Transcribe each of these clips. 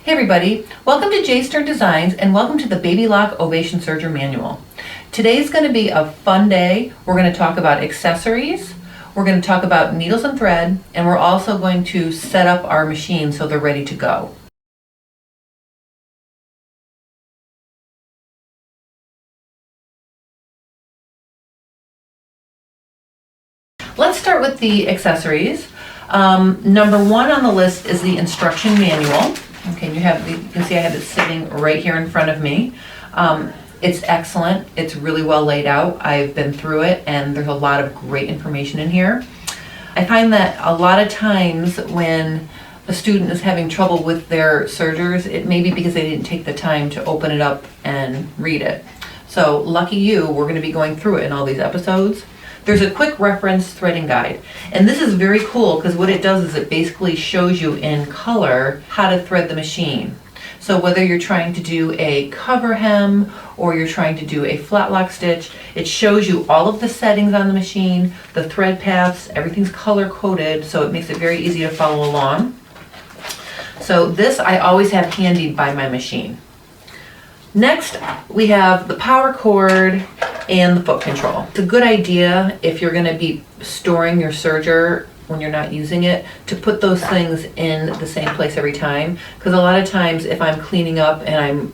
Hey everybody, welcome to J Stern Designs and welcome to the Baby Lock Ovation Serger Manual. Today's going to be a fun day. We're going to talk about accessories, we're going to talk about needles and thread, and we're also going to set up our machine so they're ready to go. Let's start with the accessories. Number one on the list is the instruction manual. Okay, you can see I have it sitting right here in front of me. It's excellent. It's really well laid out. I've been through it and there's a lot of great information in here. I find that a lot of times when a student is having trouble with their sergers, it may be because they didn't take the time to open it up and read it. So lucky you, we're going to be going through it in all these episodes. There's a quick reference threading guide, and this is very cool because what it does is it basically shows you in color how to thread the machine. So whether you're trying to do a cover hem or you're trying to do a flat lock stitch, it shows you all of the settings on the machine, the thread paths, everything's color coded, so it makes it very easy to follow along. So this I always have handy by my machine. Next, we have the power cord and the foot control. It's a good idea if you're going to be storing your serger when you're not using it to put those things in the same place every time, because a lot of times if I'm cleaning up and I'm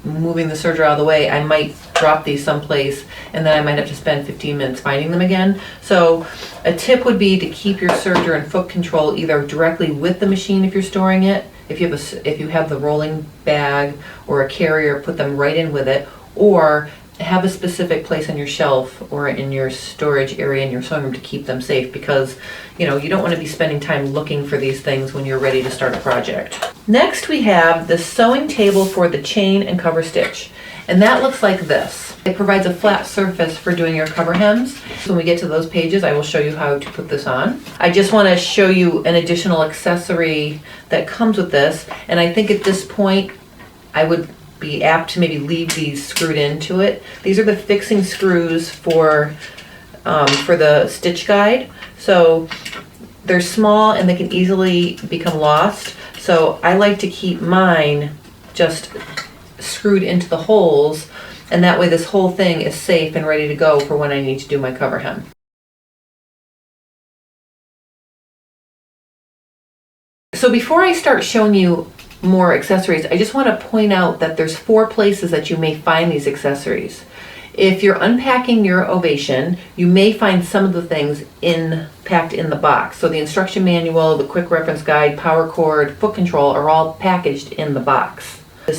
moving the serger out of the way, I might drop these someplace and then I might have to spend 15 minutes finding them again. So a tip would be to keep your serger and foot control either directly with the machine if you're storing it. If you have the rolling bag or a carrier, put them right in with it, or have a specific place on your shelf or in your storage area in your sewing room to keep them safe, because you don't want to be spending time looking for these things when you're ready to start a project. Next we have the sewing table for the chain and cover stitch, and that looks like this. It provides a flat surface for doing your cover hems. So when we get to those pages, I will show you how to put this on. I just want to show you an additional accessory that comes with this, and I think at this point I would be apt to maybe leave these screwed into it. These are the fixing screws for the stitch guide. So they're small and they can easily become lost. So I like to keep mine just screwed into the holes, and that way this whole thing is safe and ready to go for when I need to do my cover hem. So before I start showing you more accessories, I just want to point out that there's 4 places that you may find these accessories. If you're unpacking your Ovation, you may find some of the things packed in the box. So the instruction manual, the quick reference guide, power cord, foot control are all packaged in the box. The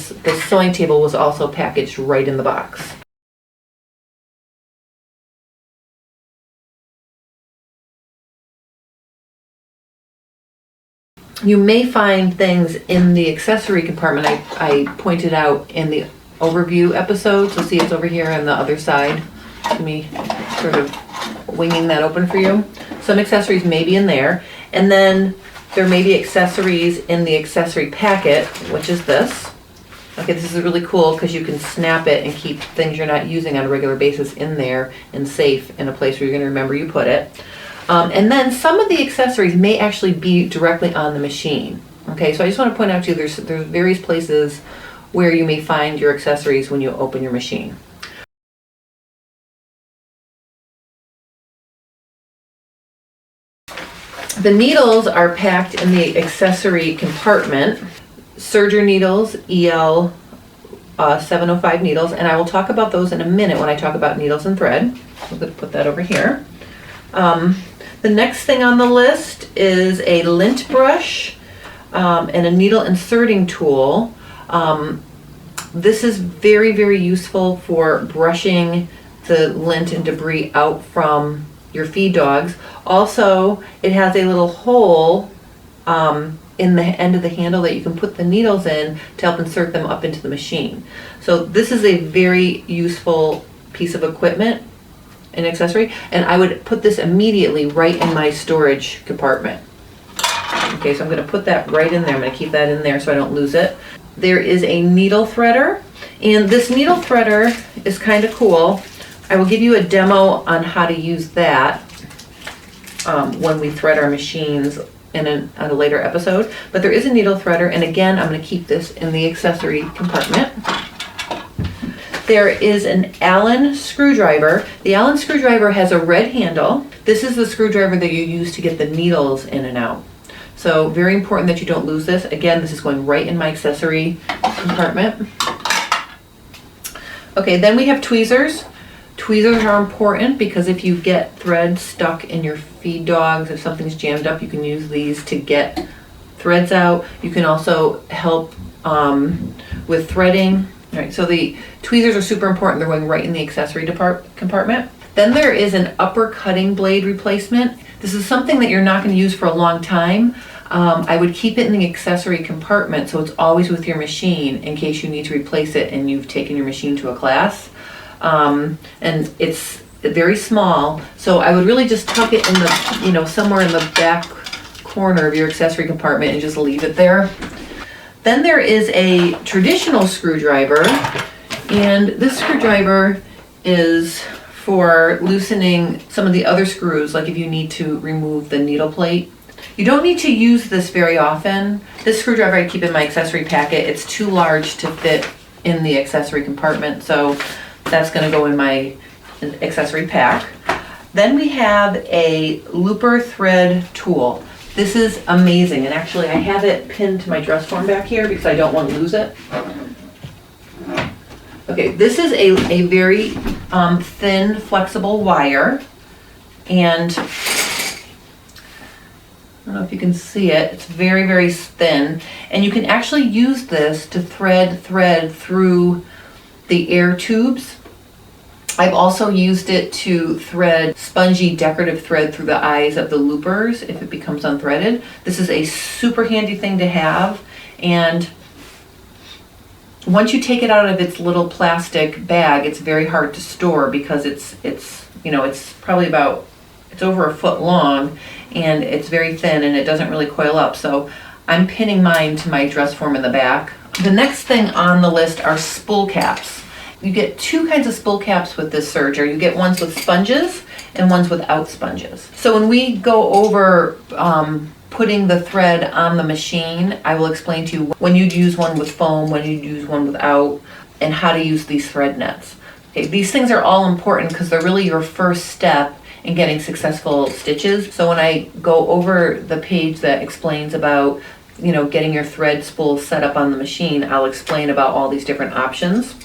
sewing table was also packaged right in the box. You may find things in the accessory compartment I pointed out in the overview episode. So see, it's over here on the other side. Me sort of winging that open for you. Some accessories may be in there. And then there may be accessories in the accessory packet, which is this. Okay, this is really cool because you can snap it and keep things you're not using on a regular basis in there and safe in a place where you're going to remember you put it. And then some of the accessories may actually be directly on the machine. Okay, so I just want to point out to you there's various places where you may find your accessories when you open your machine. The needles are packed in the accessory compartment. Serger needles, EL 705 needles, and I will talk about those in a minute when I talk about needles and thread. I'm going to put that over here. The next thing on the list is a lint brush and a needle inserting tool. This is very, very useful for brushing the lint and debris out from your feed dogs. Also, it has a little hole in the end of the handle that you can put the needles in to help insert them up into the machine. So this is a very useful piece of equipment, an accessory, and I would put this immediately right in my storage compartment. Okay, so I'm going to put that right in there. I'm going to keep that in there so I don't lose it. There is a needle threader, and this needle threader is kind of cool. I will give you a demo on how to use that when we thread our machines a later episode, but there is a needle threader, and again, I'm going to keep this in the accessory compartment. There is an Allen screwdriver. The Allen screwdriver has a red handle. This is the screwdriver that you use to get the needles in and out. So very important that you don't lose this. Again, this is going right in my accessory compartment. Okay, then we have tweezers. Tweezers are important because if you get thread stuck in your feed dogs, if something's jammed up, you can use these to get threads out. You can also help with threading. All right, so the tweezers are super important. They're going right in the accessory compartment. Then there is an upper cutting blade replacement. This is something that you're not going to use for a long time. I would keep it in the accessory compartment so it's always with your machine in case you need to replace it and you've taken your machine to a class. And it's very small, so I would really just tuck it in the, somewhere in the back corner of your accessory compartment and just leave it there. Then there is a traditional screwdriver, and this screwdriver is for loosening some of the other screws, like if you need to remove the needle plate. You don't need to use this very often. This screwdriver I keep in my accessory packet. It's too large to fit in the accessory compartment, so that's going to go in my accessory pack. Then we have a looper thread tool. This is amazing, and actually I have it pinned to my dress form back here because I don't want to lose it. Okay, this is a very thin, flexible wire, and I don't know if you can see it. It's very, very thin, and you can actually use this to thread through the air tubes. I've also used it to thread spongy decorative thread through the eyes of the loopers if it becomes unthreaded. This is a super handy thing to have, and once you take it out of its little plastic bag, it's very hard to store because it's probably it's over a foot long, and it's very thin and it doesn't really coil up. So I'm pinning mine to my dress form in the back. The next thing on the list are spool caps. You get two kinds of spool caps with this serger. You get ones with sponges and ones without sponges. So when we go over putting the thread on the machine, I will explain to you when you'd use one with foam, when you'd use one without, and how to use these thread nets. Okay, these things are all important because they're really your first step in getting successful stitches. So when I go over the page that explains about getting your thread spool set up on the machine, I'll explain about all these different options.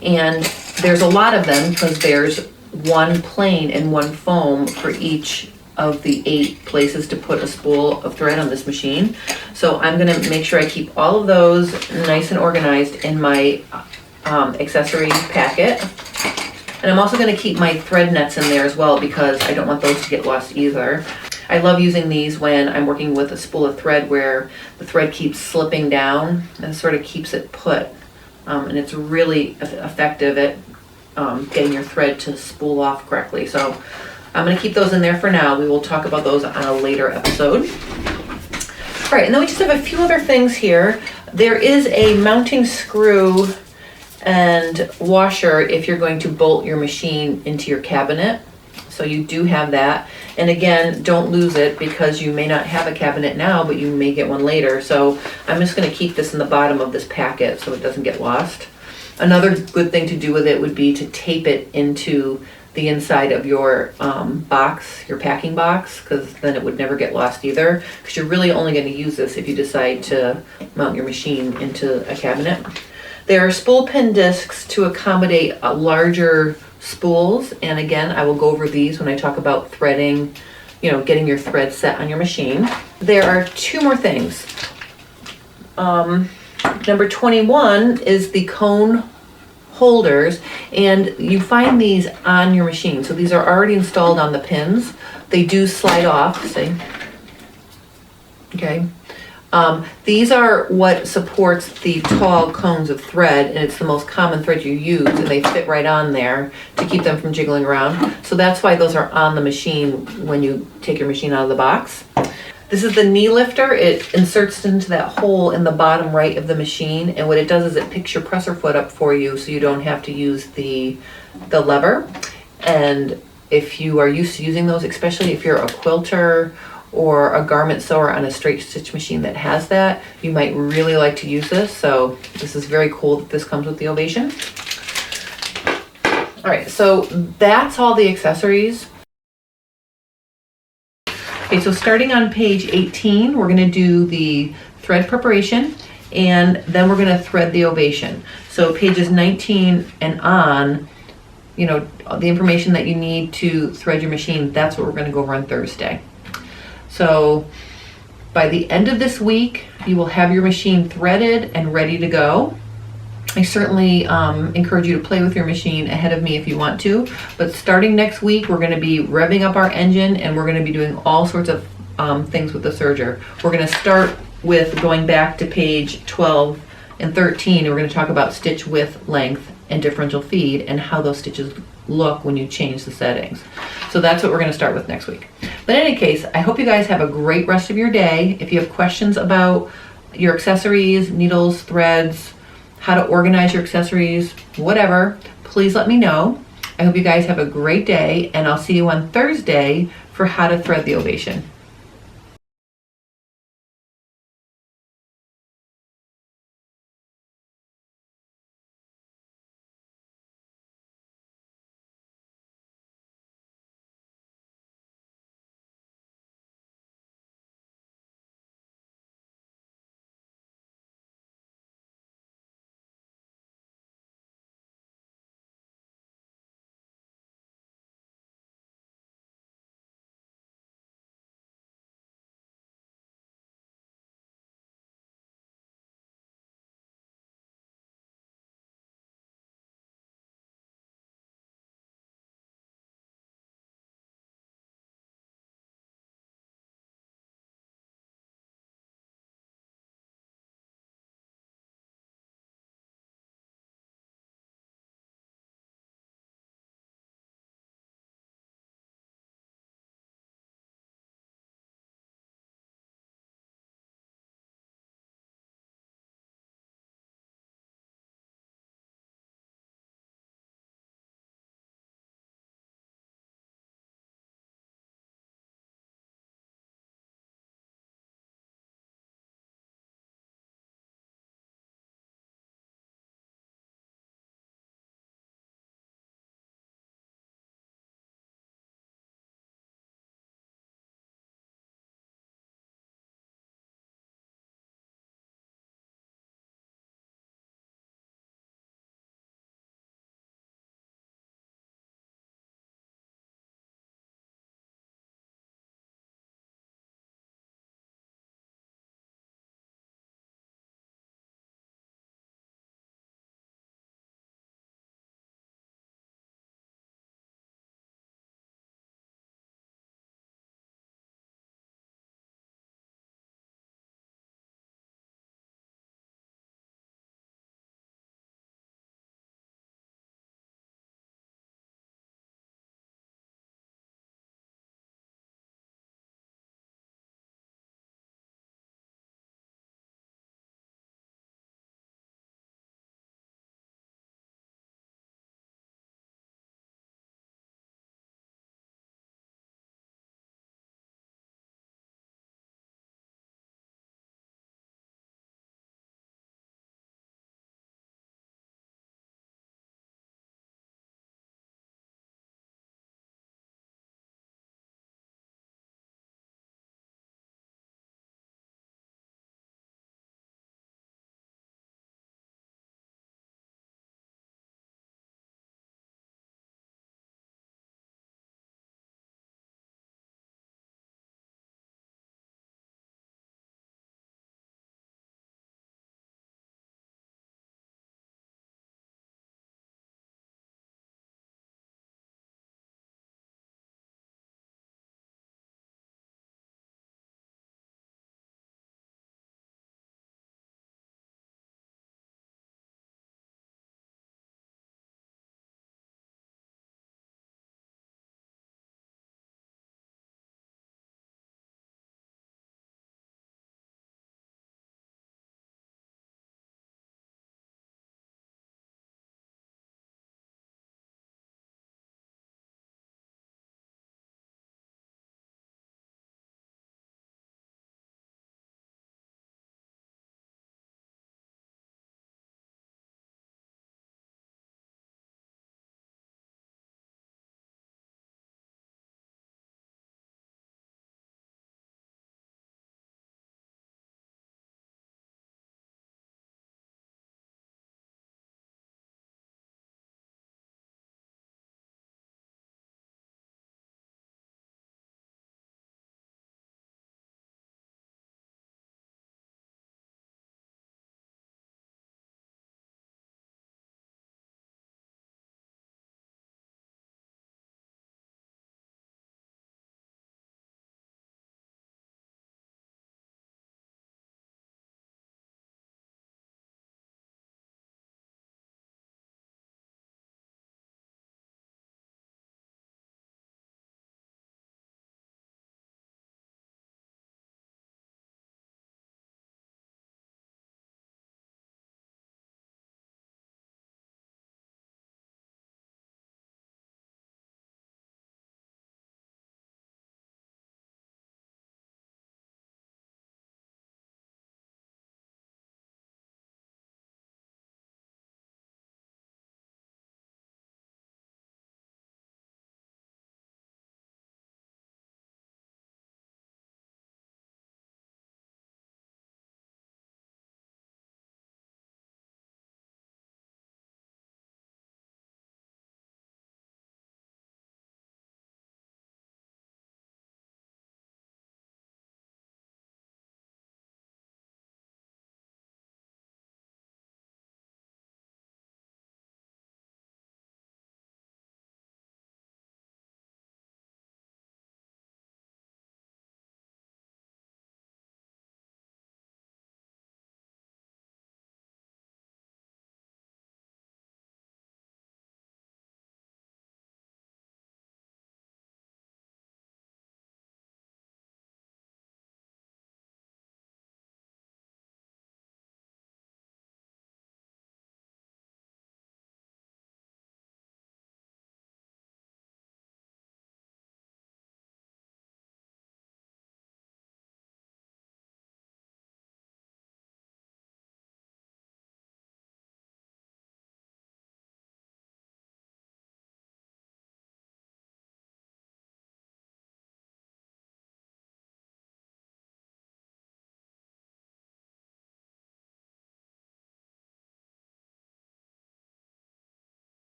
And there's a lot of them because there's one plain and one foam for each of the 8 places to put a spool of thread on this machine. So I'm going to make sure I keep all of those nice and organized in my accessory packet. And I'm also going to keep my thread nets in there as well because I don't want those to get lost either. I love using these when I'm working with a spool of thread where the thread keeps slipping down and sort of keeps it put. And it's really effective at getting your thread to spool off correctly. So I'm going to keep those in there for now. We will talk about those on a later episode. All right, and then we just have a few other things here. There is a mounting screw and washer if you're going to bolt your machine into your cabinet. So you do have that. And again, don't lose it because you may not have a cabinet now, but you may get one later. So I'm just going to keep this in the bottom of this packet so it doesn't get lost. Another good thing to do with it would be to tape it into the inside of your box, your packing box, because then it would never get lost either. Because you're really only going to use this if you decide to mount your machine into a cabinet. There are spool pen discs to accommodate larger spools, and again, I will go over these when I talk about threading, getting your thread set on your machine. There are 2 more things. Number 21 is the cone holders, and you find these on your machine. So these are already installed on the pins. They do slide off, see? Okay. These are what supports the tall cones of thread, and it's the most common thread you use, and they fit right on there to keep them from jiggling around. So that's why those are on the machine when you take your machine out of the box. This is the knee lifter. It inserts into that hole in the bottom right of the machine, and what it does is it picks your presser foot up for you so you don't have to use the lever. And if you are used to using those, especially if you're a quilter or a garment sewer on a straight stitch machine that has that, you might really like to use this. So this is very cool that this comes with the Ovation. All right, so that's all the accessories. Okay, so starting on page 18, we're gonna do the thread preparation, and then we're gonna thread the Ovation. So pages 19 and on, you know, the information that you need to thread your machine, that's what we're gonna go over on Thursday. So by the end of this week, you will have your machine threaded and ready to go. I certainly encourage you to play with your machine ahead of me if you want to, but starting next week, we're gonna be revving up our engine and we're gonna be doing all sorts of things with the serger. We're gonna start with going back to page 12 and 13, and we're gonna talk about stitch width, length, and differential feed, and how those stitches look when you change the settings. So that's what we're gonna start with next week. But in any case, I hope you guys have a great rest of your day. If you have questions about your accessories, needles, threads, how to organize your accessories, whatever, please let me know. I hope you guys have a great day, and I'll see you on Thursday for how to thread the Ovation.